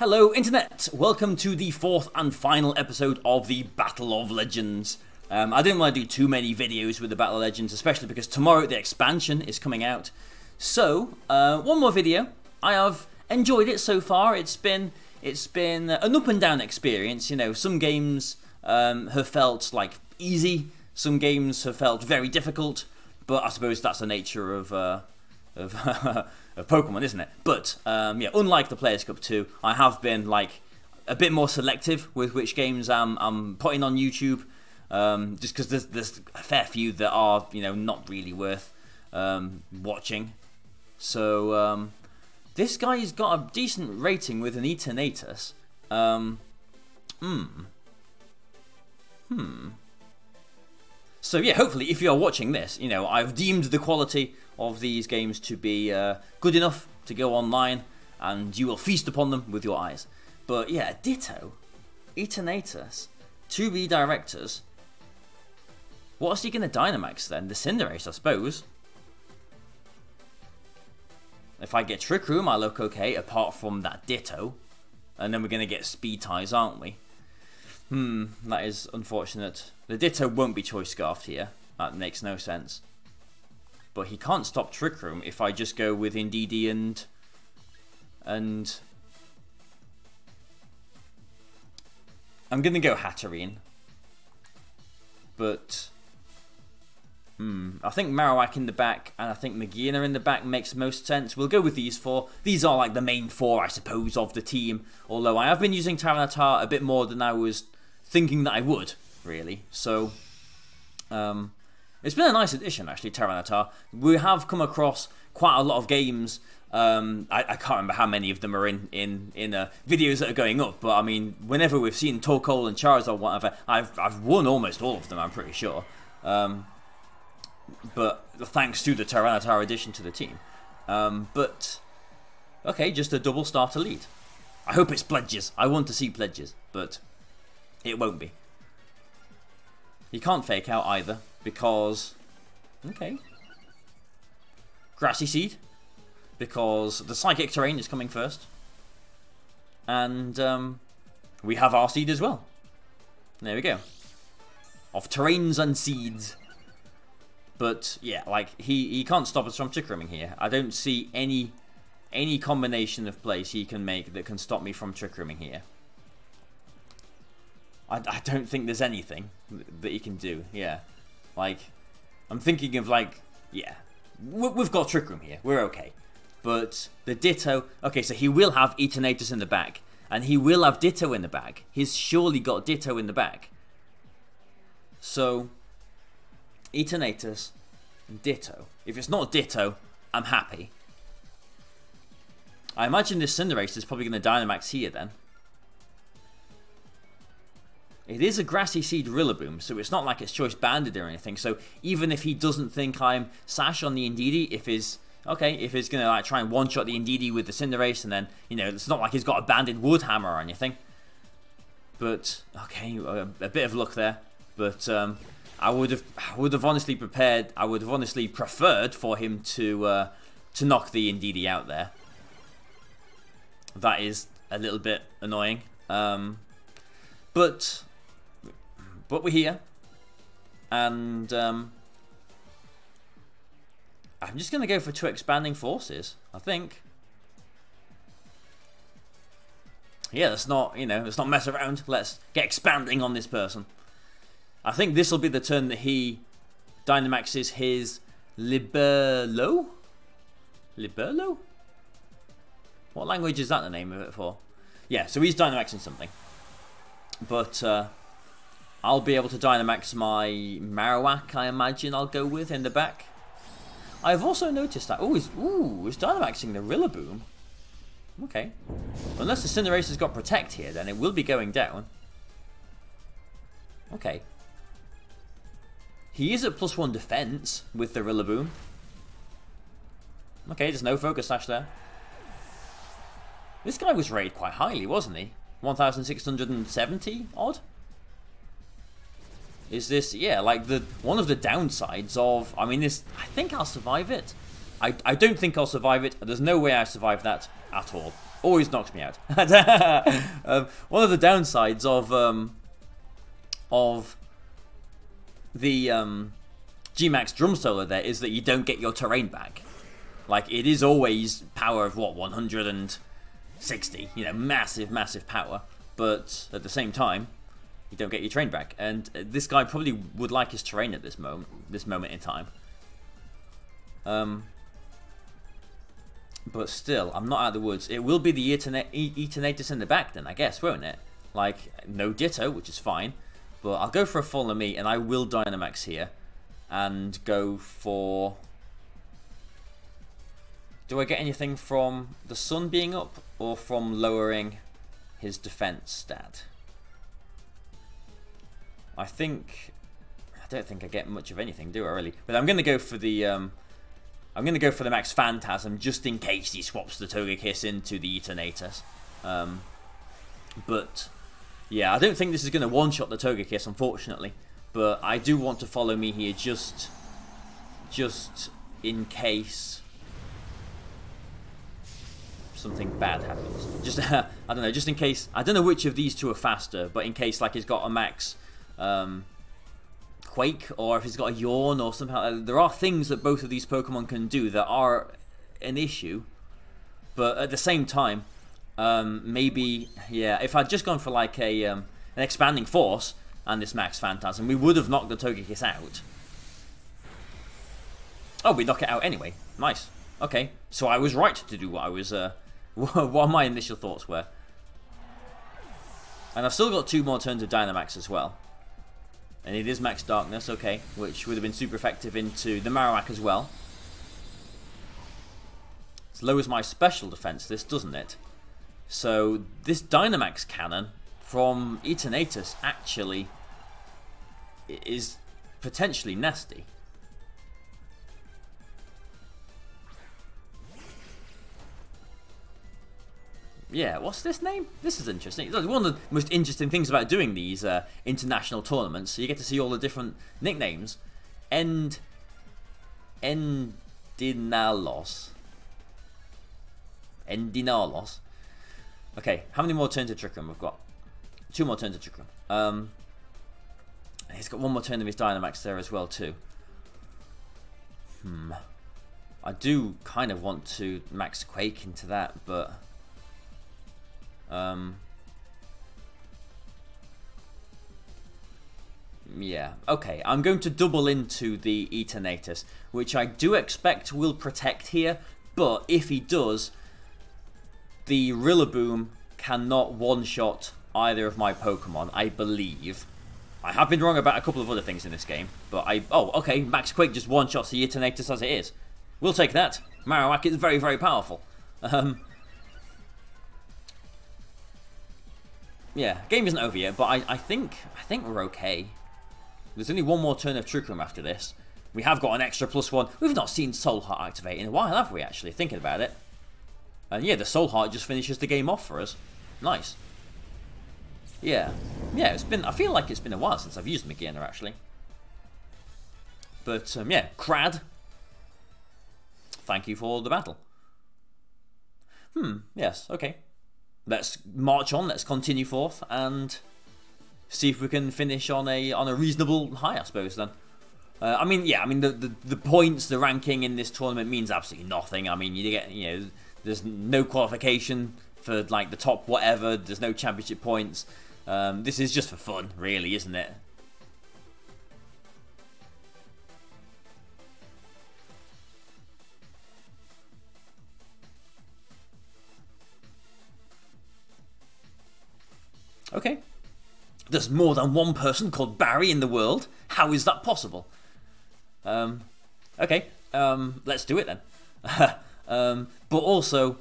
Hello Internet! Welcome to the fourth and final episode of the Battle of Legends. I didn't want to do too many videos with the Battle of Legends, especially because tomorrow the expansion is coming out. So, one more video. I have enjoyed it so far. It's been an up and down experience. You know, some games have felt like easy, some games have felt very difficult, but I suppose that's the nature of Pokemon, isn't it? But yeah, unlike the Players Cup 2, I have been like a bit more selective with which games I'm putting on YouTube, just because there's a fair few that are, you know, not really worth watching. So this guy's got a decent rating with an Eternatus. So yeah, hopefully if you're watching this, you know, I've deemed the quality of these games to be good enough to go online, and you will feast upon them with your eyes. But yeah, Ditto, Eternatus, 2B Directors. What is he going to Dynamax then? The Cinderace, I suppose. If I get Trick Room, I look okay, apart from that Ditto. And then we're going to get Speed Ties, aren't we? That is unfortunate. The Ditto won't be Choice Scarfed here. That makes no sense. But he can't stop Trick Room if I just go with Indeedee and I'm going to go Hatterene. But I think Marowak in the back and I think Magearna in the back makes most sense. We'll go with these four. These are like the main four, I suppose, of the team. Although I have been using Tyranitar a bit more than I was thinking that I would, really. So it's been a nice addition, actually, Tyranitar. We have come across quite a lot of games. I can't remember how many of them are in videos that are going up, but I mean, whenever we've seen Torkoal and Charizard or whatever, I've won almost all of them, I'm pretty sure. But thanks to the Tyranitar addition to the team. But okay, just a double starter lead. I hope it's pledges. I want to see pledges, but it won't be. You can't fake out either, because okay, Grassy Seed, because the Psychic Terrain is coming first, and we have our seed as well. There we go, of terrains and seeds. But yeah, like he can't stop us from Trick Rooming here. I don't see any combination of plays he can make that can stop me from Trick Rooming here. I don't think there's anything that he can do. Yeah, like I'm thinking of like, yeah, we've got Trick Room here. We're okay. But the Ditto, okay, so he will have Eternatus in the back, and he will have Ditto in the back. He's surely got Ditto in the back. So Eternatus, Ditto. If it's not Ditto, I'm happy. I imagine this Cinderace is probably going to Dynamax here then. It is a Grassy Seed Rillaboom, so it's not like it's Choice Banded or anything. So even if he doesn't think I'm Sash on the Indeedee, if he's going to like try and one-shot the Indeedee with the Cinderace, and then, you know, it's not like he's got a Banded Wood Hammer or anything. But okay, a bit of luck there. But I would have honestly prepared. I would have honestly preferred for him to knock the Indeedee out there. That is a little bit annoying. But we're here, and I'm just gonna go for 2 Expanding Forces, I think. Yeah, let's not, you know, let's not mess around. Let's get expanding on this person. I think this will be the turn that he Dynamaxes his Liberlo? Liberlo? What language is that the name of it for? Yeah, so he's Dynamaxing something. But I'll be able to Dynamax my Marowak, I imagine I'll go with in the back. I've also noticed that, he's Dynamaxing the Rillaboom. Okay. Unless the Cinderace has got Protect here, then it will be going down. Okay. He is at +1 defense with the Rillaboom. Okay, there's no Focus Sash there. This guy was rated quite highly, wasn't he? 1,670 odd? Is this, yeah, like one of the downsides of, I mean, this, I think I'll survive it. I don't think I'll survive it. There's no way I survive that at all. always knocks me out. One of the downsides of the G-Max drum solo there is that you don't get your terrain back. Like, it is always power of, what, 160? You know, massive, massive power. But at the same time, you don't get your terrain back. And this guy probably would like his terrain at this moment in time. But still, I'm not out of the woods. It will be the Eternatus in the back then, I guess, won't it? Like, no Ditto, which is fine. But I'll go for a Fallen Me, and I will Dynamax here. And go for... Do I get anything from the sun being up, or from lowering his defense stat? I don't think I get much of anything, do I really? But I'm going to go for the... I'm going to go for the Max Phantasm, just in case he swaps the Togekiss into the Eternatus. But, yeah, I don't think this is going to one-shot the Togekiss, unfortunately. But I do want to follow me here, just in case something bad happens. Just, I don't know, just in case... I don't know which of these two are faster, but in case, like, he's got a Max... Quake, or if he's got a Yawn or something. There are things that both of these Pokemon can do that are an issue, but at the same time, maybe, yeah, if I'd just gone for like an Expanding Force and this Max Phantasm, we would have knocked the Togekiss out. Oh, we knock it out anyway. Nice. Okay, so I was right to do what I was, what my initial thoughts were. And I've still got 2 more turns of Dynamax as well. And it is Max Darkness, okay, which would have been super effective into the Marowak as well. It lowers my special defense, this, doesn't it? So this Dynamax cannon from Eternatus actually is potentially nasty. Yeah, what's this name? This is interesting. One of the most interesting things about doing these international tournaments, so you get to see all the different nicknames. Endinalos. Endinalos. Okay, how many more turns of Trick Room we've got? 2 more turns of Trick Room. He's got 1 more turn of his Dynamax there as well too. I do kind of want to Max Quake into that, but... yeah, okay, I'm going to double into the Eternatus, which I do expect will protect here, but if he does, the Rillaboom cannot one-shot either of my Pokemon, I believe. I have been wrong about a couple of other things in this game, but oh, okay, Max Quake just one-shots the Eternatus as it is. We'll take that. Marowak is very, very powerful. Yeah, game isn't over yet, but I think we're okay. There's only 1 more turn of Trick Room after this. We have got an extra +1. We've not seen Soul Heart activate in a while, have we, actually, thinking about it? And yeah, the Soul Heart just finishes the game off for us. Nice. Yeah. Yeah, I feel like it's been a while since I've used Magearna, actually. But, yeah, Crad. Thank you for the battle. Yes, okay. Let's march on, let's continue forth, and see if we can finish on a reasonable high, I suppose, then. I mean, yeah, I mean, the points, the ranking in this tournament means absolutely nothing. I mean, there's no qualification for, like, the top whatever, there's no championship points. This is just for fun, really, isn't it? Okay. There's more than one person called Barry in the world. How is that possible? Okay. Let's do it then. But also,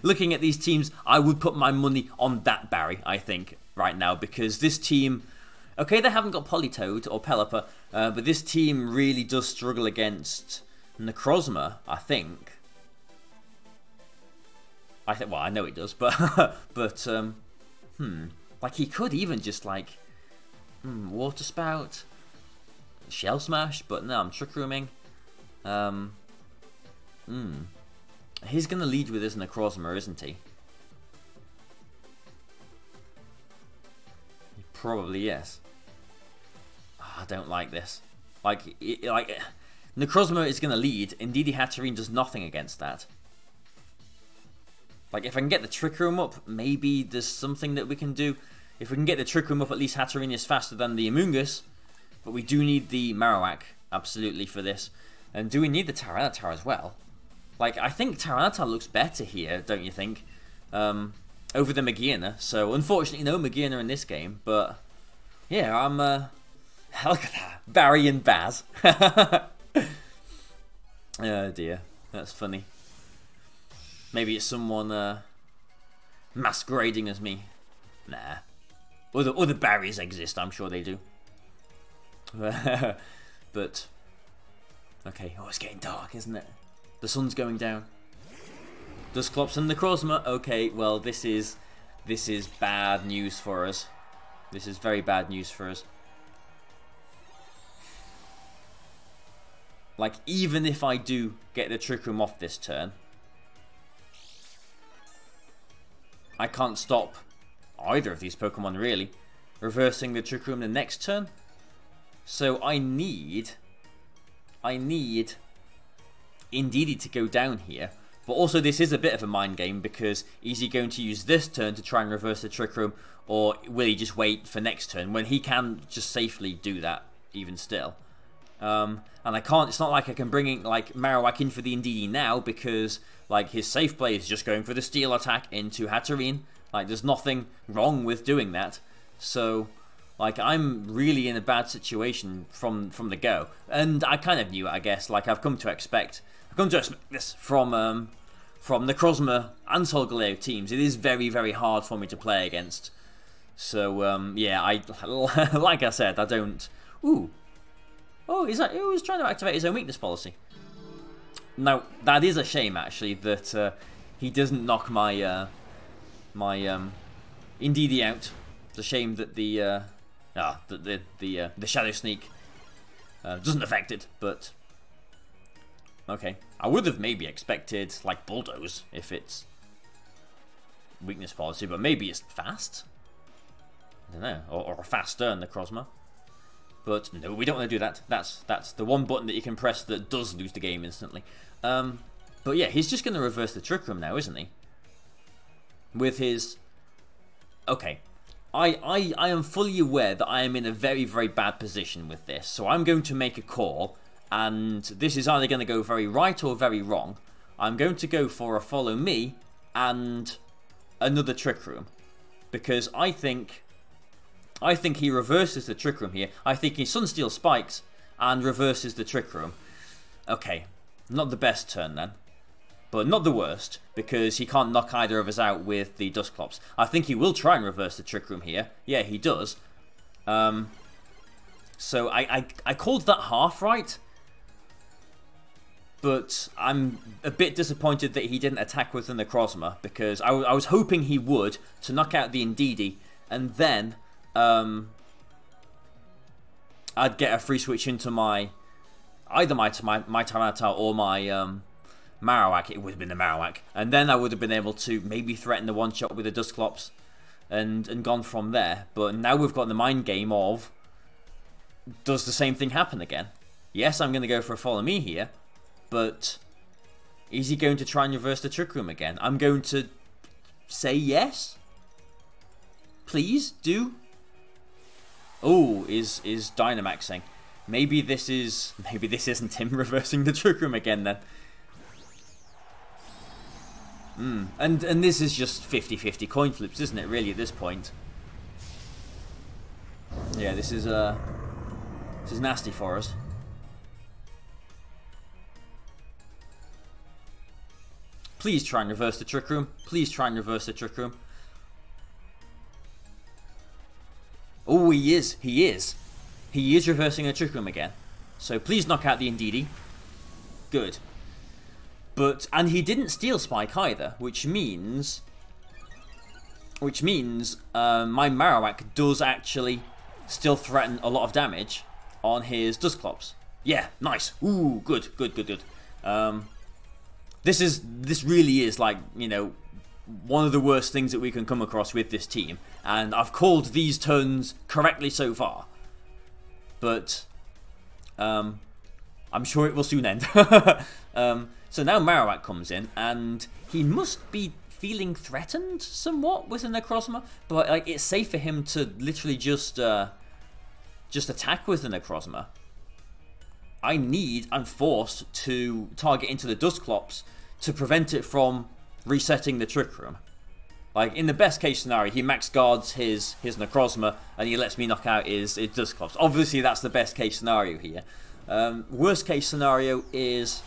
looking at these teams, I would put my money on that Barry, I think, right now, because this team, okay, they haven't got Politoed or Pelipper, but this team really does struggle against Necrozma, I think. Well, I know it does, but like he could even just like Water Spout, Shell Smash, but no, I'm Trick Rooming. He's going to lead with his Necrozma, isn't he? He probably is. Oh, I don't like this. Like Necrozma is going to lead. Indeed, Hatterene does nothing against that. Like, if I can get the Trick Room up, maybe there's something that we can do. If we can get the Trick Room up, at least Hatterene is faster than the Amoonguss. But we do need the Marowak, absolutely, for this. And do we need the Tyranitar as well? Like, I think Tyranitar looks better here, don't you think? Over the Magearna. So, unfortunately, no Magearna in this game. But, yeah, I'm... look at that. Barry and Baz. Oh, dear. That's funny. Maybe it's someone masquerading as me. Nah. Other Barrys exist, I'm sure they do. But... Okay, oh, it's getting dark, isn't it? The sun's going down. Dusclops and Necrozma. Okay, well, this is bad news for us. This is very bad news for us. Like, even if I do get the Trick Room off this turn, I can't stop either of these Pokemon, really, reversing the Trick Room the next turn. So I need Indeedee to go down here. But also this is a bit of a mind game, because is he going to use this turn to try and reverse the Trick Room, or will he just wait for next turn when he can just safely do that even still? And I can't, it's not like I can bring in, like, Marowak in for the Indeedee now, because, like, his safe play is just going for the Steel attack into Hatterene. Like, there's nothing wrong with doing that. So, like, I'm really in a bad situation from the go. And I kind of knew it, I guess. Like, I've come to expect this from Necrozma and Solgaleo teams. It is very, very hard for me to play against. So, yeah, like I said, I don't... Ooh. Oh, he was trying to activate his own weakness policy. Now, that is a shame, actually, that he doesn't knock my Indeedee out. It's a shame that the Shadow Sneak doesn't affect it, but okay. I would have maybe expected, like, Bulldoze if it's weakness policy, but maybe it's fast. I don't know, or a faster Necrozma. But no, we don't want to do that. That's the one button that you can press that does lose the game instantly. But yeah, he's just going to reverse the Trick Room now, isn't he? With his... Okay. I am fully aware that I am in a very, very bad position with this. So I'm going to make a call. And this is either going to go very right or very wrong. I'm going to go for a Follow Me and another Trick Room. Because I think he reverses the Trick Room here. I think he Sunsteel spikes and reverses the Trick Room. Okay, not the best turn then. But not the worst, because he can't knock either of us out with the Dusclops. I think he will try and reverse the Trick Room here. Yeah, he does. So I called that half right. But I'm a bit disappointed that he didn't attack with the Necrozma, because I was hoping he would to knock out the Indeedee, and then... I'd get a free switch into either my Tyranitar or my Marowak. It would have been the Marowak, and then I would have been able to maybe threaten the one shot with the Dusclops and gone from there. But now we've got the mind game of, does the same thing happen again? Yes, I'm going to go for a Follow Me here, but is he going to try and reverse the Trick Room again? I'm going to say yes. Please do. Oh, is Dynamaxing. Maybe this isn't him reversing the Trick Room again then. And this is just 50-50 coin flips, isn't it, really, at this point? Yeah, this is nasty for us. Please try and reverse the Trick Room. Please try and reverse the Trick Room. Oh, he is. He is. He is reversing a Trick Room again. So please knock out the Indeedee. Good. And he didn't Steel Spike either, which means my Marowak does actually still threaten a lot of damage on his Dusclops. Yeah, nice. Ooh, good. This really is like, you know, one of the worst things that we can come across with this team, and I've called these turns correctly so far, but I'm sure it will soon end. So now Marowak comes in, and he must be feeling threatened somewhat with a Necrozma, but like it's safe for him to literally just attack with the Necrozma. I'm forced to target into the Dusclops to prevent it from resetting the Trick Room. Like, in the best case scenario, he max guards his Necrozma, and he lets me knock out his Dusclops. Obviously, that's the best case scenario here. Worst case scenario is...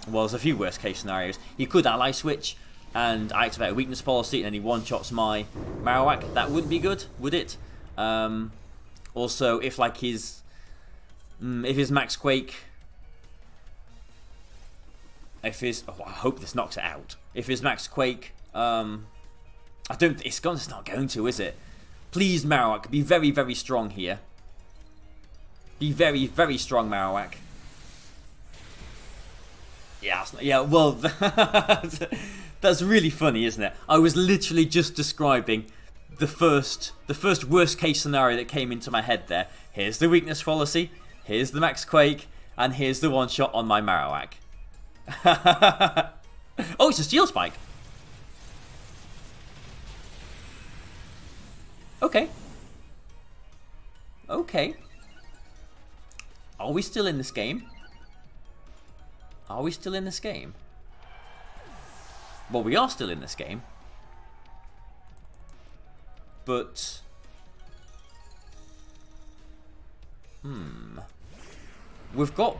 Well, there's a few worst case scenarios. He could ally switch, and I activate a weakness policy, and then he one-shots my Marowak. That wouldn't be good, would it? Also, if like his Max Quake... I hope this knocks it out. If his Max Quake... it's not going to, is it? Please, Marowak, be very, very strong here. Be very, very strong, Marowak. Yeah, well, that's really funny, isn't it? I was literally just describing the first worst case scenario that came into my head there. Here's the weakness policy, here's the Max Quake, and here's the one shot on my Marowak. Oh, it's a Steel Spike. Okay. Okay. Are we still in this game? Are we still in this game? Well, we are still in this game. But... We've got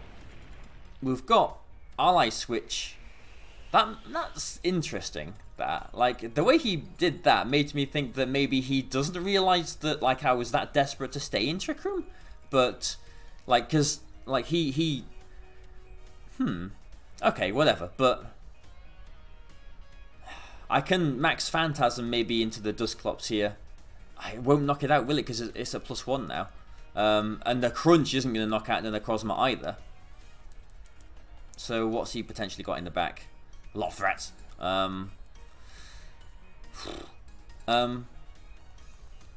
ally switch. That's interesting. That, like, the way he did that made me think that maybe he doesn't realize that, like, I was that desperate to stay in Trick Room. But, like, cause like he okay, whatever. But I can max Phantasm maybe into the Dusclops here. I won't knock it out, will it? Because it's a +1 now. And the Crunch isn't going to knock out the Necrozma either. So what's he potentially got in the back? A lot of threats.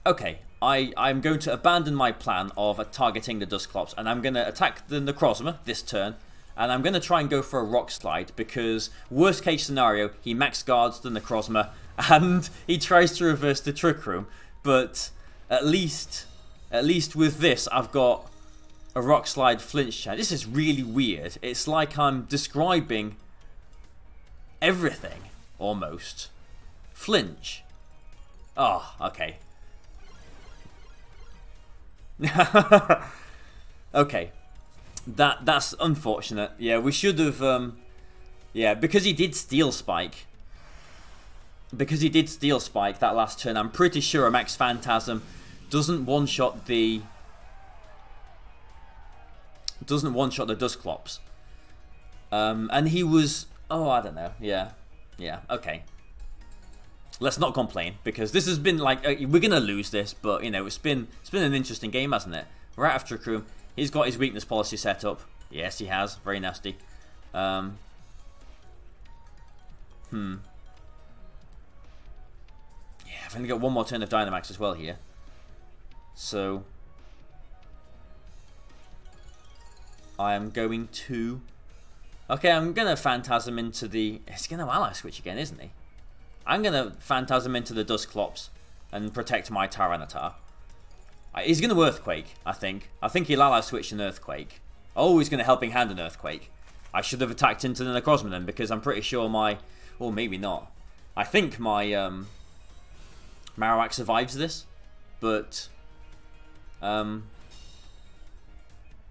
Okay, I'm going to abandon my plan of targeting the Dusclops, and I'm going to attack the Necrozma this turn, and I'm going to try and go for a Rock Slide, because worst case scenario, he max guards the Necrozma, and he tries to reverse the Trick Room, but at least with this, I've got a Rock Slide flinch chance. This is really weird. It's like I'm describing everything, almost. Flinch. Oh, okay. Okay. That's unfortunate. Yeah, we should have... yeah, because he did Steel Spike. Because he did Steel Spike that last turn, I'm pretty sure a Max Phantasm doesn't one-shot the... Doesn't one-shot the Dusclops. And he was... Oh, I don't know. Yeah. Yeah, okay. Let's not complain, because this has been like... we're going to lose this, but, you know, it's been an interesting game, hasn't it? We're out of Trick Room. He's got his weakness policy set up. Yes, he has. Very nasty. Yeah, I've only got one more turn of Dynamax as well here. So... I am going to... Okay, I'm going to Phantasm into the... He's going to Ally Switch again, isn't he? I'm going to Phantasm into the Dusclops and protect my Tyranitar. He's going to Earthquake, I think. I think he'll Ally Switch an Earthquake. Oh, he's going to Helping Hand an Earthquake. I should have attacked into the Necrozma then, because I'm pretty sure my... Or maybe not. I think my Marowak survives this, but...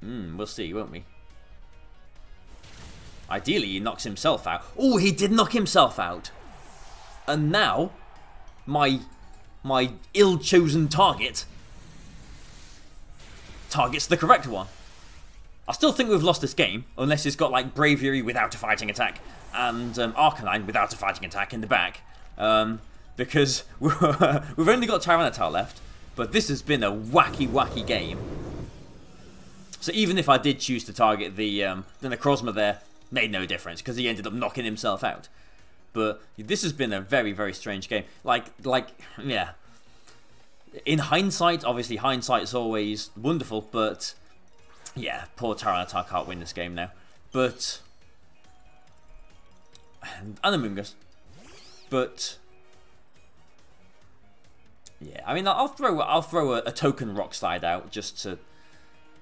we'll see, won't we? Ideally, he knocks himself out. Oh, he did knock himself out. And now, my ill-chosen target targets the correct one. I still think we've lost this game, unless it's got like Braviary without a fighting attack and Arcanine without a fighting attack in the back. Because we've only got Tyranitar left, but this has been a wacky game. So even if I did choose to target the Necrozma there, made no difference because he ended up knocking himself out. But this has been a very, very strange game. Yeah. In hindsight, obviously hindsight's always wonderful, but yeah, poor Tyranitar can't win this game now. But and Amoonguss. But yeah, I mean, I'll throw a token Rock Slide out just to.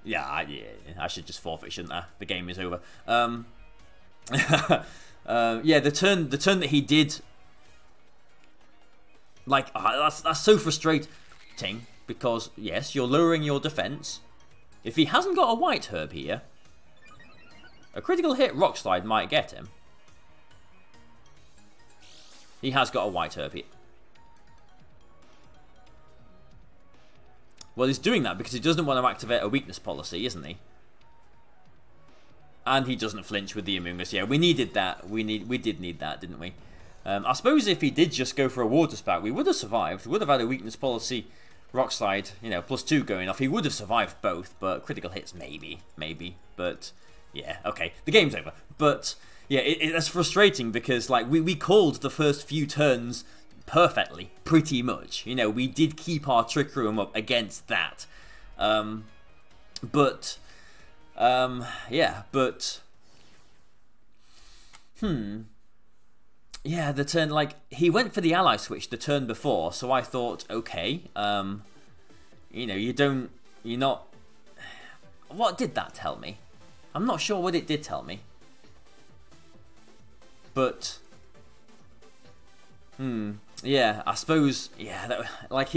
Yeah, I should just forfeit, shouldn't I? The game is over. Yeah, the turn that he did, like, that's so frustrating because yes, you're lowering your defense. If he hasn't got a White Herb here, a critical hit Rock Slide might get him. He has got a White Herb here. Well, he's doing that because he doesn't want to activate a weakness policy, isn't he? And he doesn't flinch with the Amoonguss. Yeah, we needed that. We did need that, didn't we? I suppose if he did just go for a Water Spout, we would have survived. We would have had a weakness policy Rock Slide, you know, +2 going off. He would have survived both, but critical hits, maybe. But yeah, okay, the game's over. But yeah, it's frustrating because like we called the first few turns perfectly, pretty much. You know, we did keep our Trick Room up against that. Yeah, but yeah, the turn, like, he went for the ally switch the turn before, so I thought, okay, you know, you're not, what did that tell me? I'm not sure what it did tell me. But yeah, I suppose, yeah, like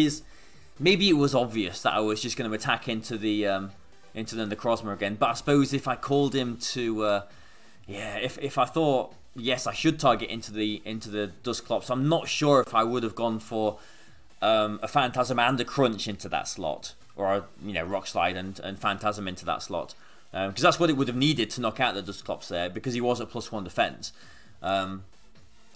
maybe it was obvious that I was just going to attack into the Necrozma again, but I suppose if I called him to, yeah, if I thought, yes, I should target into the Dusclops, I'm not sure if I would have gone for a Phantasm and a Crunch into that slot, or a, you know, Rock Slide and Phantasm into that slot, because that's what it would have needed to knock out the Dusclops there, because he was at +1 defense.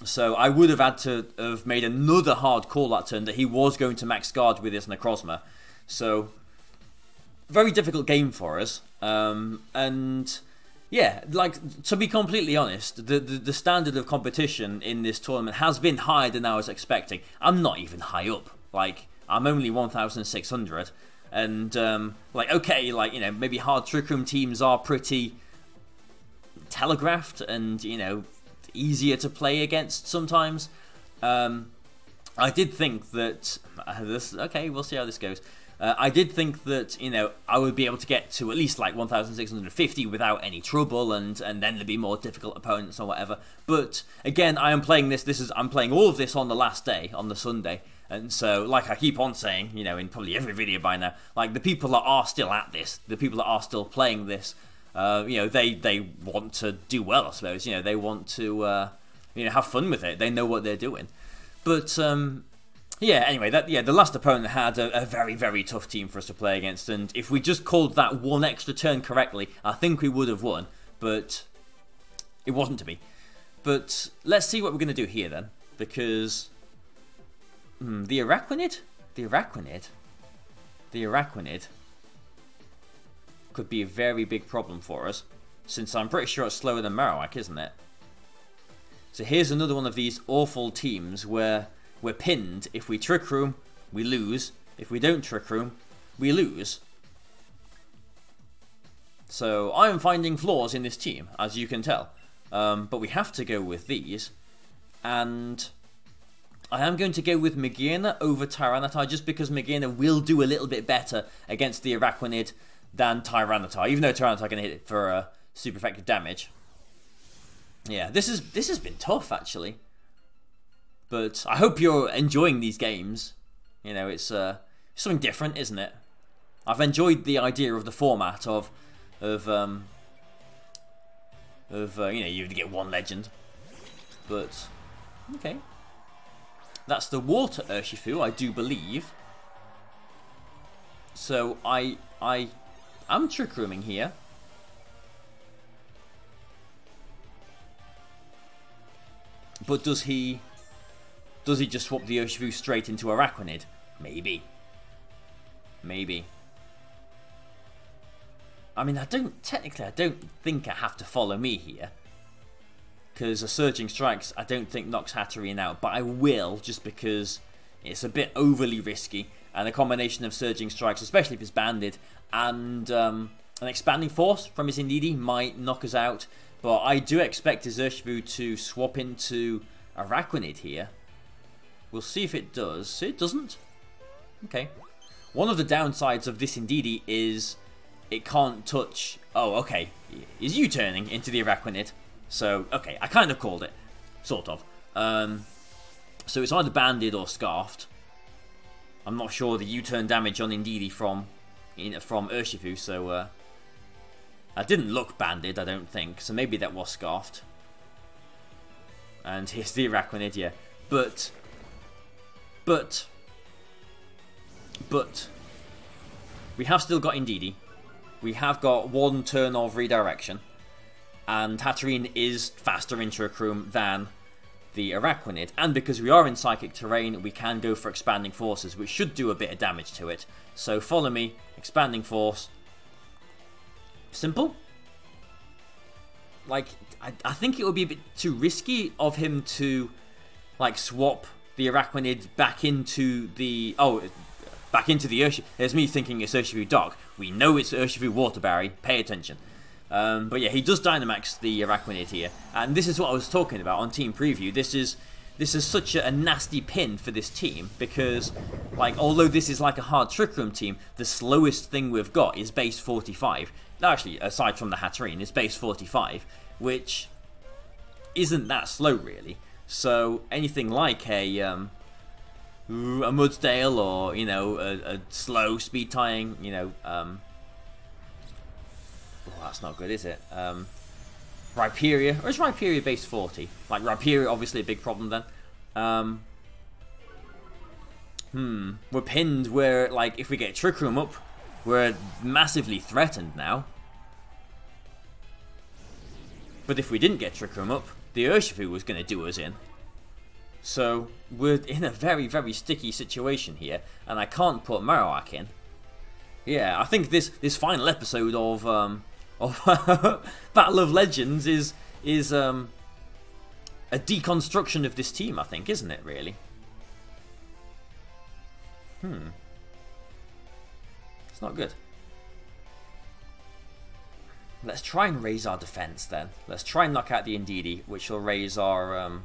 So I would have had to have made another hard call that turn that he was going to max guard with his Necrozma. So very difficult game for us. And yeah, like, to be completely honest, the standard of competition in this tournament has been higher than I was expecting. I'm not even high up. Like, I'm only 1,600. And like, okay, like, you know, maybe hard Trick Room teams are pretty telegraphed and, you know, easier to play against sometimes. I did think that okay, we'll see how this goes. I did think that, you know, I would be able to get to at least like 1,650 without any trouble, and then there'd be more difficult opponents or whatever. But again, I am playing this. I'm playing all of this on the last day, on the Sunday, and so, like I keep on saying, you know, in probably every video by now, like, the people that are still at this, the people that are still playing this, you know, they want to do well, I suppose. You know, they want to, you know, have fun with it. They know what they're doing. But yeah, anyway, the last opponent had a very, very tough team for us to play against, and if we just called that one extra turn correctly, I think we would have won, but it wasn't to be. But let's see what we're going to do here then, because the Araquanid could be a very big problem for us, since I'm pretty sure it's slower than Marowak, isn't it? So here's another one of these awful teams where we're pinned. If we Trick Room, we lose. If we don't Trick Room, we lose. So I'm finding flaws in this team, as you can tell. But we have to go with these. And I am going to go with Magearna over Tyranitar, just because Magearna will do a little bit better against the Araquanid than Tyranitar, even though Tyranitar can hit it for super effective damage. Yeah, this has been tough, actually. But I hope you're enjoying these games. You know, it's something different, isn't it? I've enjoyed the idea of the format of you know, you get one legend. But okay, that's the Water Urshifu, I do believe. So I am Trick Rooming here. But does he just swap the Urshifu straight into Araquanid? Maybe. Maybe. I mean, I don't think I have to follow me here. because a Surging Strikes I don't think knocks Hatterene out, but I will just because it's a bit overly risky, and a combination of Surging Strikes, especially if it's banded, and an Expanding Force from his Indeedee might knock us out. But I do expect his Urshifu to swap into Araquanid here. We'll see if it does. It doesn't. Okay. One of the downsides of this Indeedee is it can't touch... Oh, okay. Is U-turning into the Araquanid. So, okay, I kind of called it. Sort of. So it's either banded or scarfed. I'm not sure the U-turn damage on Indeedee from Urshifu, so... That didn't look banded, I don't think. So maybe that was scarfed. And here's the Araquanid, yeah. But... we have still got Indeedee. We have got one turn of redirection. And Hatterene is faster in Trick Room than the Araquanid. And because we are in Psychic Terrain, we can go for Expanding Forces, which should do a bit of damage to it. So follow me. Expanding Force. Simple. Like, I think it would be a bit too risky of him to, like, swap the Araquanid back into the... Oh, back into the Urshifu. There's me thinking it's Urshifu Dark. We know it's Urshifu Water Barrier. Pay attention. But yeah, he does Dynamax the Araquanid here. And this is what I was talking about on Team Preview. This is such a nasty pin for this team. Because, like, although this is like a hard Trick Room team, the slowest thing we've got is base 45. Actually, aside from the Hatterene, it's base 45. Which isn't that slow, really. So, anything like a Mudsdale or, you know, a slow speed tying, you know, oh, that's not good, is it? Rhyperior, or is Rhyperior base 40? Like, Rhyperior, obviously a big problem then. We're pinned where, like, if we get Trick Room up, we're massively threatened now. But if we didn't get Trick Room up, the Urshifu was going to do us in. So, we're in a very, very sticky situation here, and I can't put Marowak in. Yeah, I think this final episode of Battle of Legends is a deconstruction of this team, I think, isn't it, really? It's not good. Let's try and raise our defense then. Let's try and knock out the Indeedee, which will raise our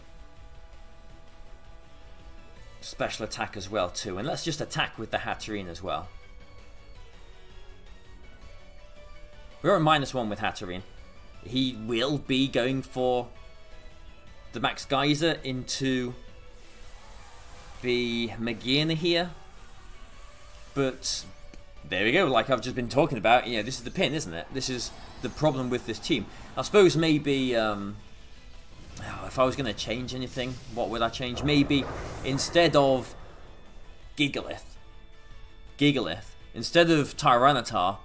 special attack as well too. And let's just attack with the Hatterene as well. We're on -1 with Hatterene. He will be going for the Max Geyser into the Magearna here. But there we go, like I've just been talking about, you know, this is the pin, isn't it? This is the problem with this team. I suppose maybe, if I was going to change anything, what would I change? Maybe instead of Gigalith, instead of Tyranitar,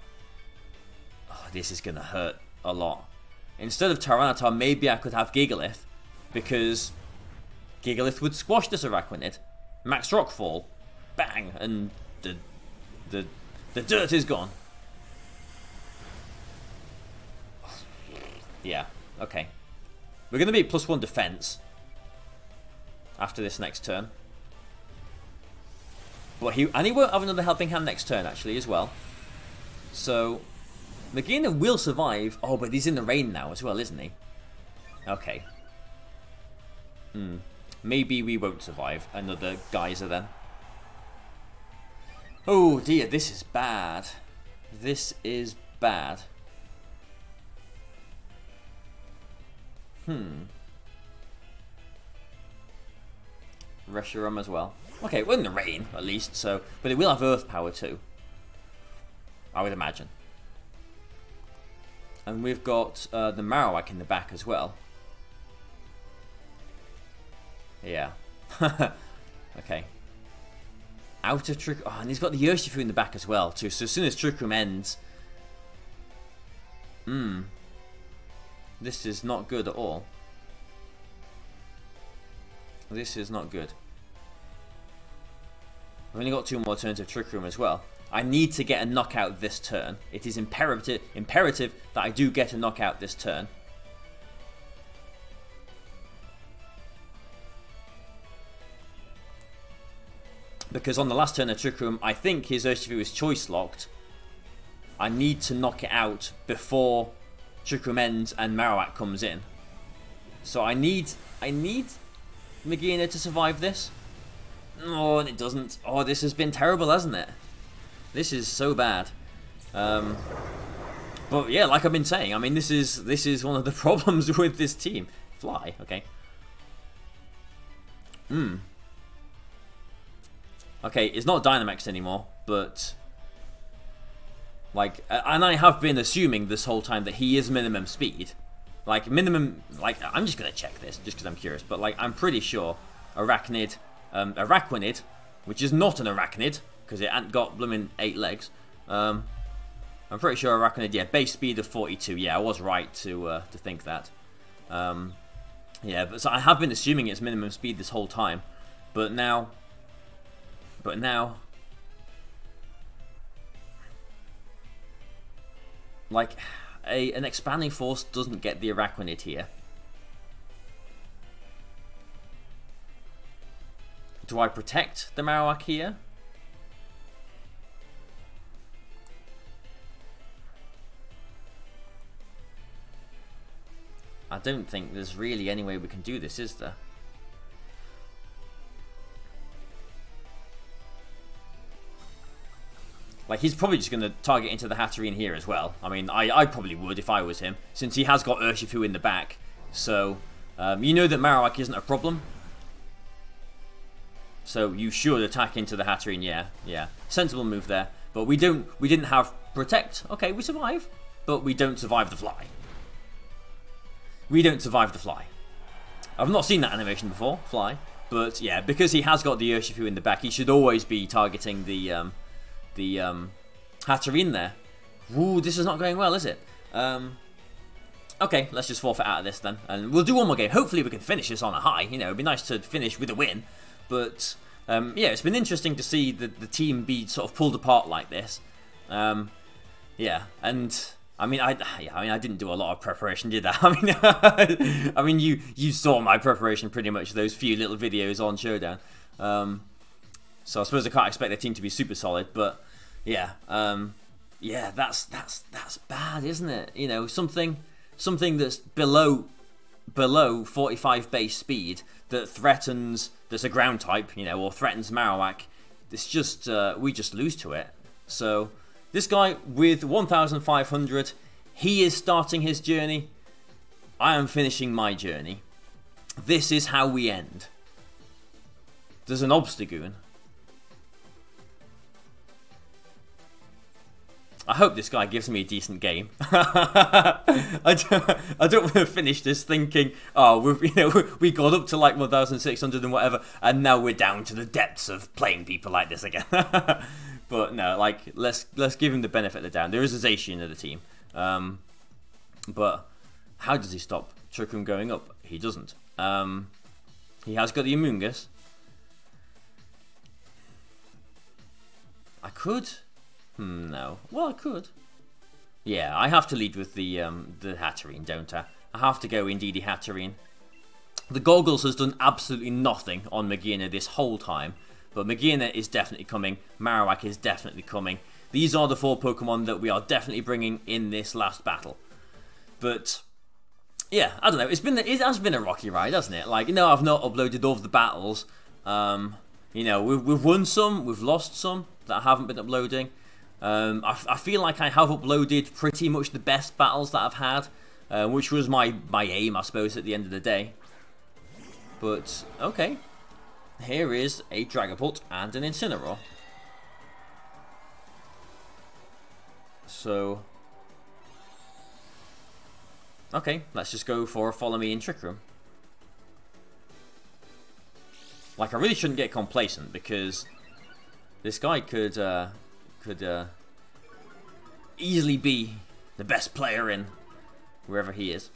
oh, this is going to hurt a lot. Instead of Tyranitar, maybe I could have Gigalith, because Gigalith would squash this Araquanid. Max Rockfall, bang, and the dirt is gone. Yeah, okay. We're going to be +1 defense after this next turn. But he won't have another helping hand next turn, actually, as well. So, Magearna will survive. Oh, but he's in the rain now as well, isn't he? Okay. Maybe we won't survive another geyser then. Oh dear, this is bad. This is bad. Reshiram as well. Okay, we're in the rain, at least, so... But it will have earth power too. I would imagine. And we've got the Marowak in the back as well. Yeah. Okay. Out of Trick... Oh, and he's got the Urshifu in the back as well, too. So as soon as Trick Room ends... This is not good at all. This is not good. I've only got 2 more turns of Trick Room as well. I need to get a knockout this turn. It is imperative that I do get a knockout this turn. Because on the last turn of Trick Room, I think his Urshifu is choice locked. I need to knock it out before Trick Room ends and Marowak comes in. So I need Magearna to survive this. Oh, and it doesn't. Oh, this has been terrible, hasn't it? This is so bad. But yeah, like I've been saying, I mean, this is one of the problems with this team. Fly, okay. Okay, it's not Dynamax anymore, but like, and I have been assuming this whole time that he is minimum speed. Like minimum, like I'm just gonna check this just because I'm curious, but like I'm pretty sure Araquanid, which is not an Arachnid because it ain't got blooming 8 legs. I'm pretty sure Araquanid, yeah, base speed of 42. Yeah, I was right to think that. Yeah, but so I have been assuming it's minimum speed this whole time, but now, like an expanding force doesn't get the Araquanid here. Do I protect the Marowak here? I don't think there's really any way we can do this, is there? Like, he's probably just going to target into the Hatterene here as well. I mean, I probably would if I was him, since he has got Urshifu in the back. So, you know that Marowak isn't a problem. So, you should attack into the Hatterene, yeah. Sensible move there. But we didn't have Protect. Okay, we survive. But we don't survive the Fly. We don't survive the Fly. I've not seen that animation before, Fly. But, yeah, because he has got the Urshifu in the back, he should always be targeting the Hatterene there. Ooh, this is not going well, is it? Okay, let's just forfeit out of this then. And we'll do one more game. Hopefully we can finish this on a high. You know, it'd be nice to finish with a win. But, yeah, it's been interesting to see the team be sort of pulled apart like this. Yeah, and I mean, I didn't do a lot of preparation, did I? I mean, you saw my preparation pretty much, those few little videos on Showdown. So I suppose I can't expect the team to be super solid, but yeah, yeah, that's bad, isn't it? You know, something that's below 45 base speed that threatens, that's a ground type, you know, or threatens Marowak. It's just we just lose to it. So this guy with 1,500, he is starting his journey. I am finishing my journey. This is how we end. There's an Obstagoon. I hope this guy gives me a decent game. I don't want to finish this thinking, oh, we got up to like 1,600 and whatever, and now we're down to the depths of playing people like this again. But no, like let's give him the benefit of the doubt. There is a Zacian in the team, but how does he stop Trick Room going up? He doesn't. He has got the Amoonguss. I could. No. Well, I could. Yeah, I have to lead with the Hatterene, don't I? I have to go Indeedee Hatterene. The Goggles has done absolutely nothing on Magearna this whole time, but Magearna is definitely coming. Marowak is definitely coming. These are the 4 Pokemon that we are definitely bringing in this last battle. But yeah, I don't know. It has been a rocky ride, hasn't it? Like, you know, I've not uploaded all of the battles. You know, we've won some, we've lost some that I haven't been uploading. I feel like I have uploaded pretty much the best battles that I've had, which was my aim, I suppose, at the end of the day. But, okay. Here is a Dragapult and an Incineroar. So, okay, let's just go for a Follow Me in Trick Room. Like, I really shouldn't get complacent because this guy could easily be the best player in wherever he is.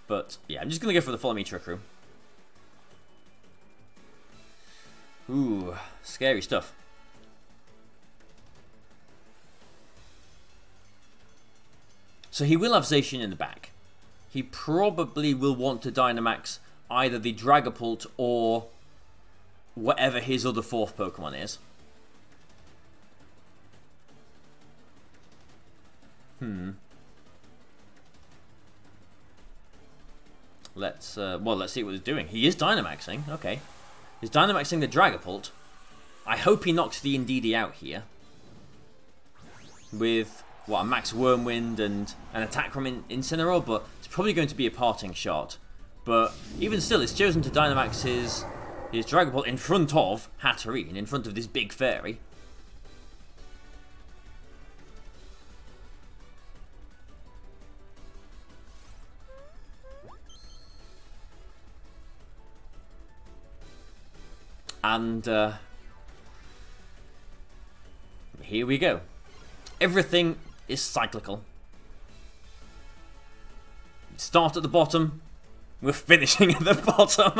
But yeah, I'm just gonna go for the Follow Me Trick Room. Ooh, scary stuff. So he will have Zacian in the back. He probably will want to Dynamax either the Dragapult or whatever his other fourth Pokemon is. Let's see what he's doing. He is Dynamaxing. Okay. He's Dynamaxing the Dragapult. I hope he knocks the Indeedee out here. With, what, a Max Wormwind and an attack from Incineroar, but it's probably going to be a parting shot. But even still, it's chosen to Dynamax his Dragapult in front of Hatterene, in front of this big fairy. And here we go. Everything is cyclical. Start at the bottom. We're finishing at the bottom.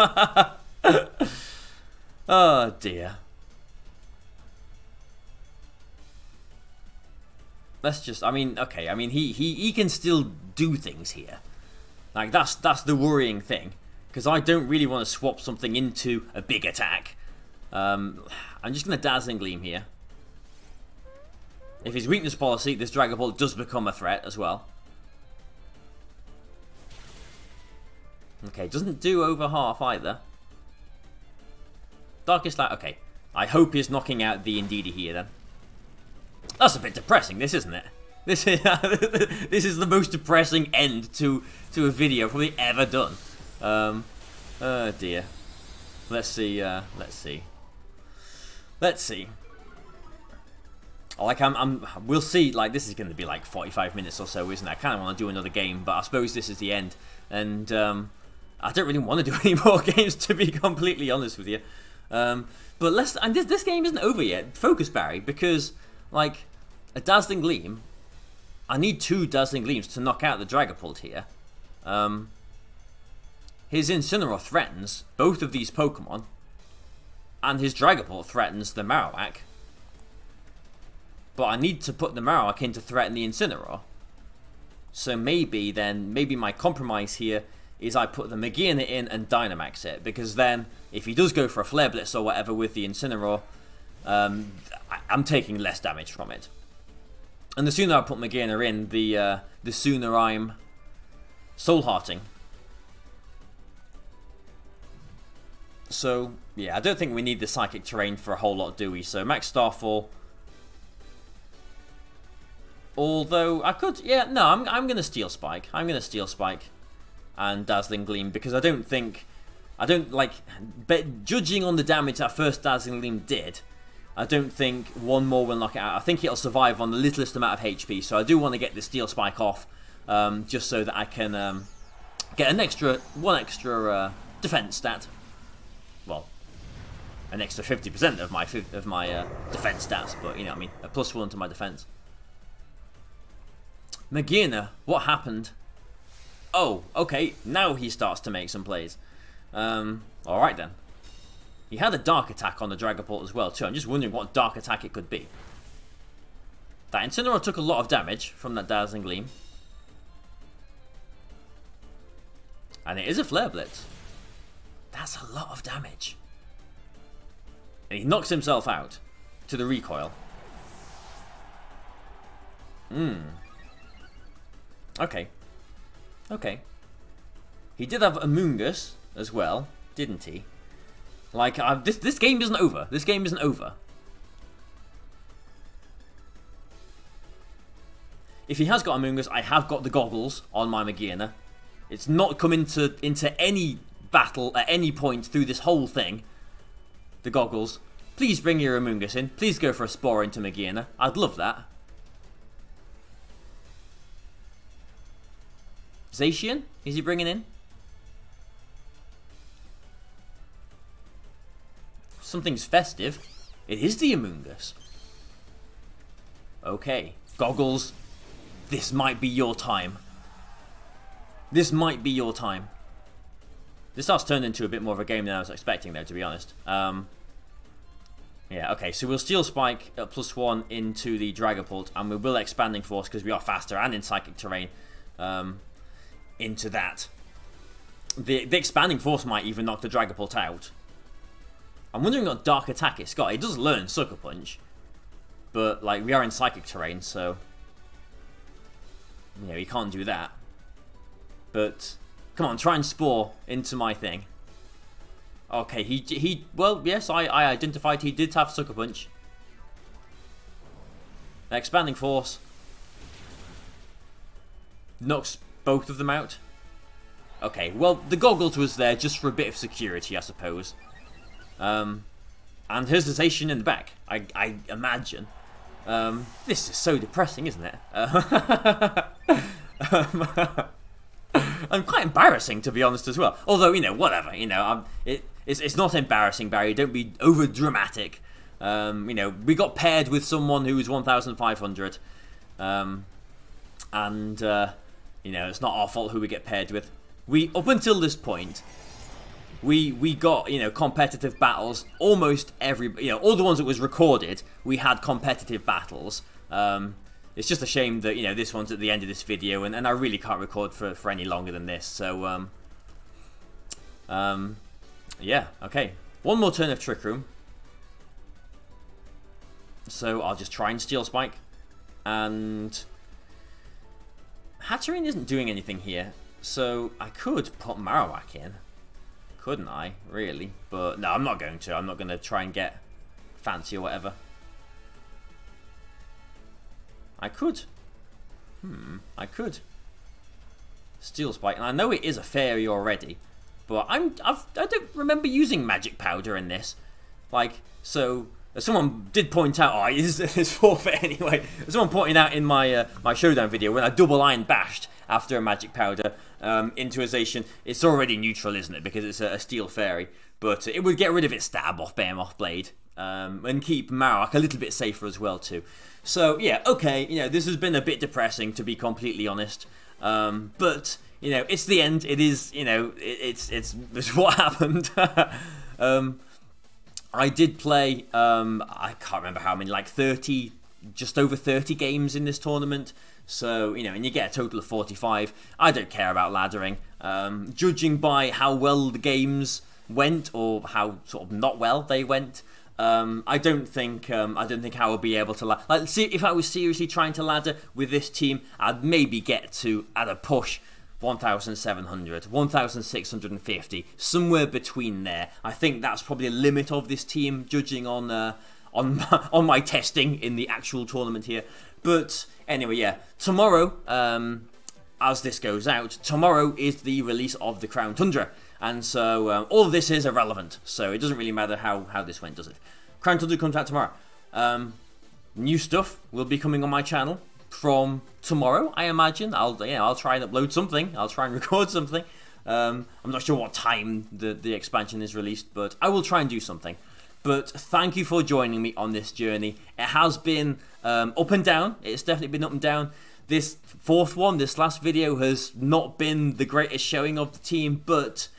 Oh dear. Let's just, I mean, okay, I mean, he can still do things here. Like, that's the worrying thing. Because I don't really want to swap something into a big attack. I'm just going to Dazzling Gleam here. If his weakness policy, this Dragapult does become a threat as well. Okay, doesn't do over half either. Darkest Light, okay. I hope he's knocking out the Indeedee here then. That's a bit depressing, this, isn't it? This is this is the most depressing end to a video probably ever done. Oh dear. Let's see. Like we'll see. Like, this is going to be like 45 minutes or so, isn't it? I kind of want to do another game, but I suppose this is the end, and I don't really want to do any more games, to be completely honest with you. But this game isn't over yet. Focus Barry, because like a Dazzling Gleam, I need 2 Dazzling Gleams to knock out the Dragapult here. His Incineroar threatens both of these Pokemon, and his Dragapult threatens the Marowak. But I need to put the Marowak in to threaten the Incineroar. So maybe my compromise here is I put the Magearna in and Dynamax it, because then if he does go for a Flare Blitz or whatever with the Incineroar, I'm taking less damage from it. And the sooner I put Magearna in, the sooner I'm Soul Hearting. So, yeah, I don't think we need the Psychic Terrain for a whole lot, do we? So, Max Starfall. Although, I could, yeah, no, I'm going to Steel Spike. I'm going to Steel Spike and Dazzling Gleam, because I don't like, judging on the damage that first Dazzling Gleam did, I don't think one more will knock it out. I think it'll survive on the littlest amount of HP, so I do want to get the Steel Spike off, just so that I can get one extra defense stat. Well, an extra 50% of my defense stats, but you know what I mean, a +1 to my defense. Magearna, what happened? Oh, okay, now he starts to make some plays. Alright then. He had a Dark Attack on the Dragapult as well too. I'm just wondering what Dark Attack it could be. That Incineroar took a lot of damage from that Dazzling Gleam. And it is a Flare Blitz. That's a lot of damage. And he knocks himself out to the recoil. Okay. Okay. He did have Amoonguss as well, didn't he? Like, this game isn't over. This game isn't over. If he has got Amoonguss, I have got the goggles on my Magearna. It's not come into any battle at any point through this whole thing. The goggles. Please bring your Amoonguss in. Please go for a Spore into Magearna. I'd love that. Zacian? Is he bringing in? Something's festive. It is the Amoonguss. Okay. Goggles. This might be your time. This might be your time. This starts turned into a bit more of a game than I was expecting, though, to be honest. Yeah, okay, so we'll Steel Spike at +1 into the Dragapult, and we will Expanding Force, because we are faster and in Psychic Terrain, into that. the expanding force might even knock the Dragapult out. I'm wondering what Dark Attack it's got. It does learn Sucker Punch, but like we are in Psychic terrain, so yeah, we can't do that. But come on, try and Spore into my thing. Okay, he well, yes, I identified he did have Sucker Punch. Expanding Force knocks both of them out. Okay, well, the goggles was there just for a bit of security, I suppose. And hesitation in the back, I imagine. This is so depressing, isn't it? And quite embarrassing, to be honest, as well. Although, you know, whatever, you know, it's not embarrassing, Barry. Don't be over dramatic. You know, we got paired with someone who was 1,500, and you know, it's not our fault who we get paired with. Up until this point, we got, you know, competitive battles almost every, you know, all the ones that was recorded, we had competitive battles. It's just a shame that, you know, this one's at the end of this video, and I really can't record for any longer than this. So yeah, okay, one more turn of Trick Room. So I'll just try and Steel Spike, and Hatterene isn't doing anything here, so I could put Marowak in, couldn't I, really? But no, I'm not going to. I'm not going to try and get fancy or whatever. I could. I could. Steel Spike, and I know it is a fairy already, but I don't remember using Magic Powder in this. Like, so someone did point out, oh, it's forfeit anyway. Someone pointed out in my my showdown video when I double Iron Bashed after a Magic Powder into a Zacian, it's already neutral, isn't it? Because it's a Steel Fairy, but it would get rid of its stab off Behemoth Blade and keep Marowak a little bit safer as well too. So yeah, okay, you know, this has been a bit depressing, to be completely honest. But you know, it's the end. It is, you know, it's what happened. I did play, I can't remember how many, like 30, just over 30 games in this tournament. So, you know, and you get a total of 45. I don't care about laddering. Judging by how well the games went, or how sort of not well they went, I don't think I would be able to like, see, if I was seriously trying to ladder with this team, I'd maybe get to, at a push, 1,700, 1,650, somewhere between there. I think that's probably a limit of this team, judging on my testing in the actual tournament here. But anyway, yeah, tomorrow, as this goes out, tomorrow is the release of the Crown Tundra, and so all of this is irrelevant. So it doesn't really matter how this went, does it? Crown Tundra comes out tomorrow. New stuff will be coming on my channel from tomorrow, I imagine. I'll try and upload something. I'll try and record something. I'm not sure what time the expansion is released, but I will try and do something. But thank you for joining me on this journey. It has been up and down. It's definitely been up and down. This fourth one, this last video, has not been the greatest showing of the team, but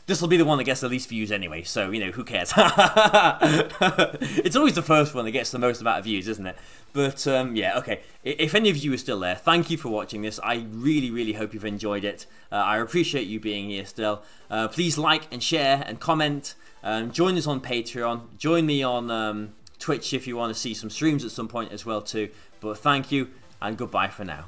this will be the one that gets the least views anyway, so, you know, who cares? It's always the first one that gets the most amount of views, isn't it? But, yeah, okay. If any of you are still there, thank you for watching this. I really, really hope you've enjoyed it. I appreciate you being here still. Please like and share and comment. Join us on Patreon. Join me on Twitch if you want to see some streams at some point as well, too. But thank you, and goodbye for now.